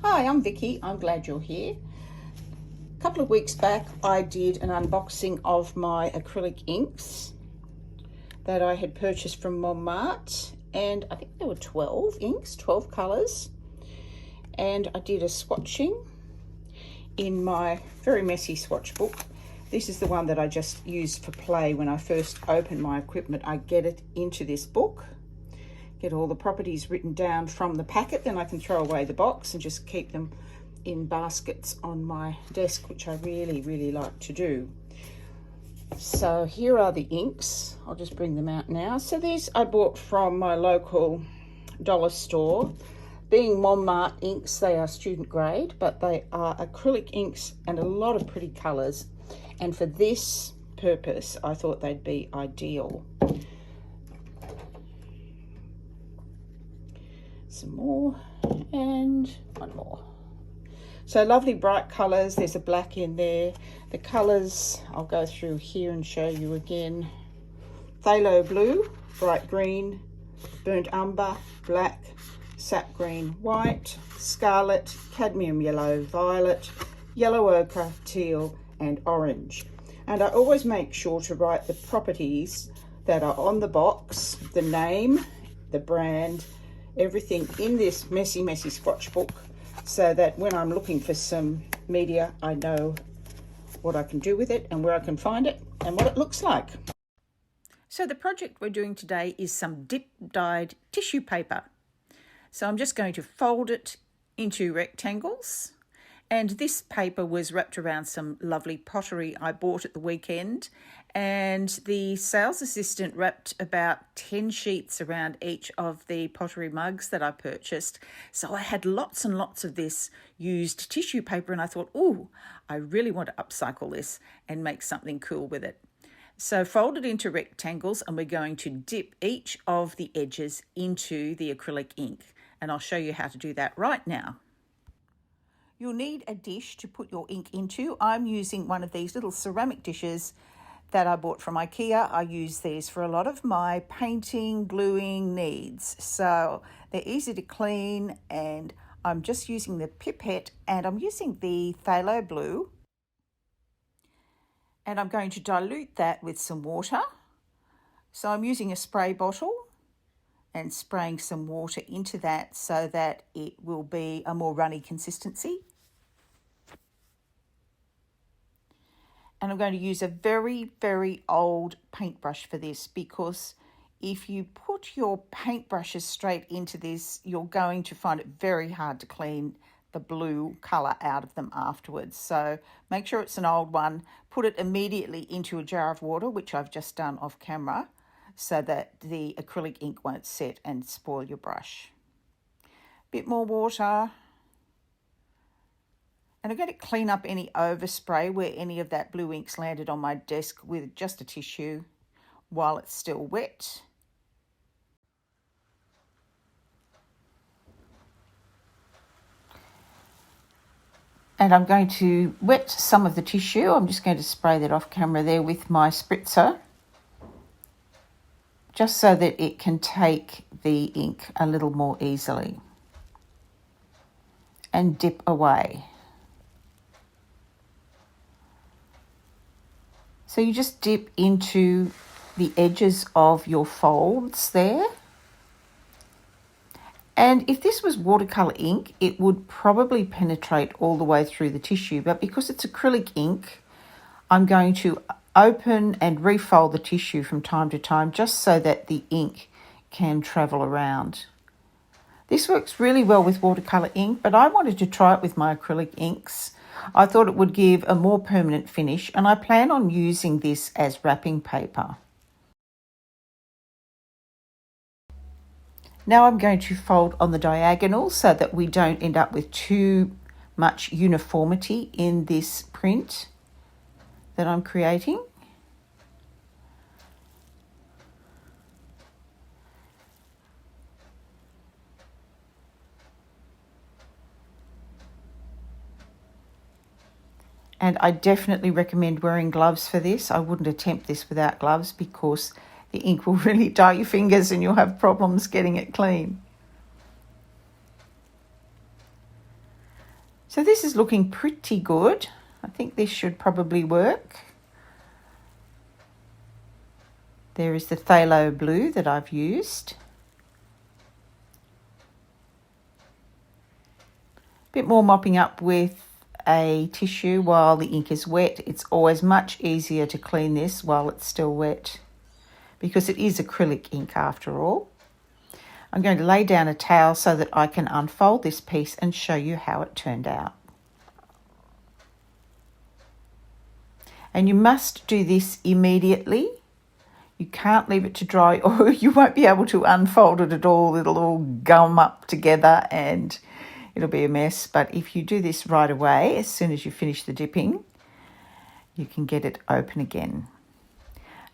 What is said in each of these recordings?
Hi, I'm Vicky. I'm glad you're here. A couple of weeks back I did an unboxing of my acrylic inks that I had purchased from Montmartre, and I think there were 12 inks, 12 colours, and I did a swatching in my very messy swatch book. This is the one that I just used for play. When I first open my equipment, I get it into this book, get all the properties written down from the packet, then I can throw away the box and just keep them in baskets on my desk, which I really like to do. So here are the inks. I'll just bring them out now. So these I bought from my local dollar store. Being Montmartre inks, they are student grade, but they are acrylic inks and a lot of pretty colours. And for this purpose, I thought they'd be ideal. Some more and one more. So lovely bright colours. There's a black in there. The colours I'll go through here and show you again. Phthalo blue, bright green, burnt umber, black, sap green, white, scarlet, cadmium yellow, violet, yellow ochre, teal and orange. And I always make sure to write the properties that are on the box, the name, the brand, everything in this messy swatch book, so that when I'm looking for some media, I know what I can do with it and where I can find it and what it looks like. So the project we're doing today is some dip dyed tissue paper. So I'm just going to fold it into rectangles. And this paper was wrapped around some lovely pottery I bought at the weekend. And the sales assistant wrapped about 10 sheets around each of the pottery mugs that I purchased. So I had lots and lots of this used tissue paper, and I thought, oh, I really want to upcycle this and make something cool with it. So fold it into rectangles, and we're going to dip each of the edges into the acrylic ink. And I'll show you how to do that right now. You'll need a dish to put your ink into. I'm using one of these little ceramic dishes that I bought from IKEA. I use these for a lot of my painting, gluing needs. So they're easy to clean, and I'm just using the pipette, and I'm using the phthalo blue. And I'm going to dilute that with some water. So I'm using a spray bottle and spraying some water into that so that it will be a more runny consistency. And I'm going to use a very old paintbrush for this, because if you put your paintbrushes straight into this, you're going to find it very hard to clean the blue colour out of them afterwards. So make sure it's an old one. Put it immediately into a jar of water, which I've just done off camera, so that the acrylic ink won't set and spoil your brush. Bit more water. And I'm going to clean up any overspray where any of that blue ink's landed on my desk with just a tissue while it's still wet. And I'm going to wet some of the tissue. I'm just going to spray that off camera there with my spritzer, just so that it can take the ink a little more easily. And dip away. So you just dip into the edges of your folds there. And if this was watercolor ink, it would probably penetrate all the way through the tissue. But because it's acrylic ink, I'm going to open and refold the tissue from time to time, just so that the ink can travel around. This works really well with watercolor ink, but I wanted to try it with my acrylic inks. I thought it would give a more permanent finish, and I plan on using this as wrapping paper. Now I'm going to fold on the diagonal so that we don't end up with too much uniformity in this print that I'm creating. And I definitely recommend wearing gloves for this. I wouldn't attempt this without gloves, because the ink will really dye your fingers and you'll have problems getting it clean. So this is looking pretty good. I think this should probably work. There is the phthalo blue that I've used. A bit more mopping up with a tissue while the ink is wet. It's always much easier to clean this while it's still wet because it is acrylic ink after all. I'm going to lay down a towel so that I can unfold this piece and show you how it turned out. And you must do this immediately. You can't leave it to dry or you won't be able to unfold it at all. It'll all gum up together and it'll be a mess. But if you do this right away, as soon as you finish the dipping, you can get it open again.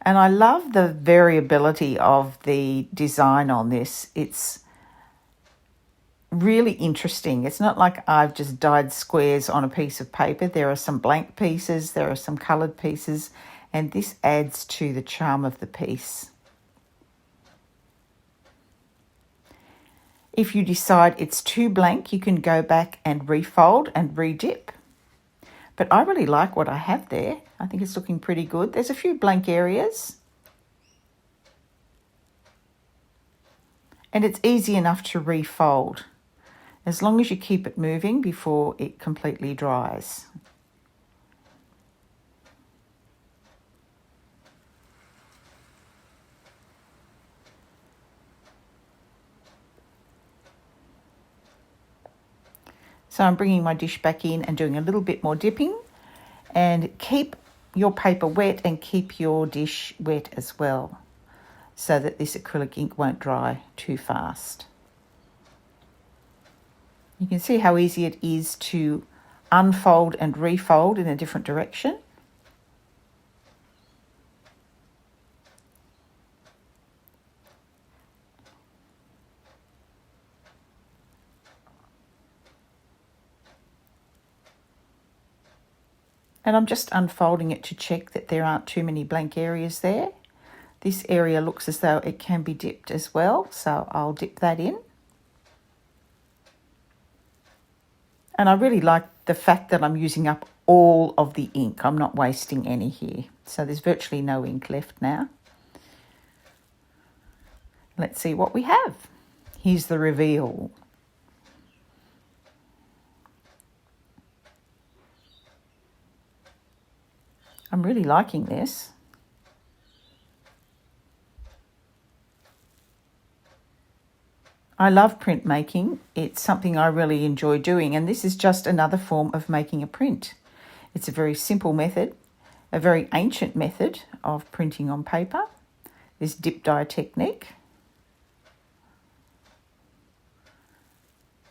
And I love the variability of the design on this. It's really interesting. It's not like I've just dyed squares on a piece of paper. There are some blank pieces, there are some coloured pieces, and this adds to the charm of the piece. If you decide it's too blank, you can go back and refold and re-dip. But I really like what I have there. I think it's looking pretty good. There's a few blank areas. And it's easy enough to refold, as long as you keep it moving before it completely dries. So I'm bringing my dish back in and doing a little bit more dipping, and keep your paper wet and keep your dish wet as well, so that this acrylic ink won't dry too fast. You can see how easy it is to unfold and refold in a different direction. And I'm just unfolding it to check that there aren't too many blank areas there. This area looks as though it can be dipped as well, so I'll dip that in. And I really like the fact that I'm using up all of the ink. I'm not wasting any here. So there's virtually no ink left now. Let's see what we have. Here's the reveal. I'm really liking this. I love printmaking. It's something I really enjoy doing, and this is just another form of making a print. It's a very simple method, a very ancient method of printing on paper, this dip dye technique.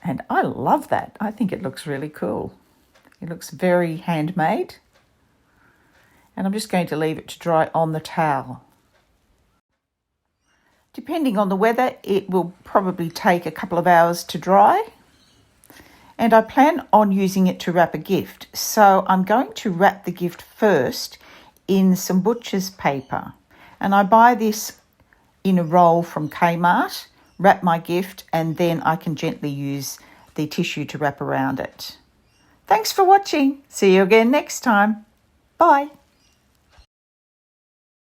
And I love that. I think it looks really cool. It looks very handmade. And I'm just going to leave it to dry on the towel. Depending on the weather, it will probably take a couple of hours to dry. And I plan on using it to wrap a gift. So I'm going to wrap the gift first in some butcher's paper. And I buy this in a roll from Kmart, wrap my gift, and then I can gently use the tissue to wrap around it. Thanks for watching. See you again next time. Bye.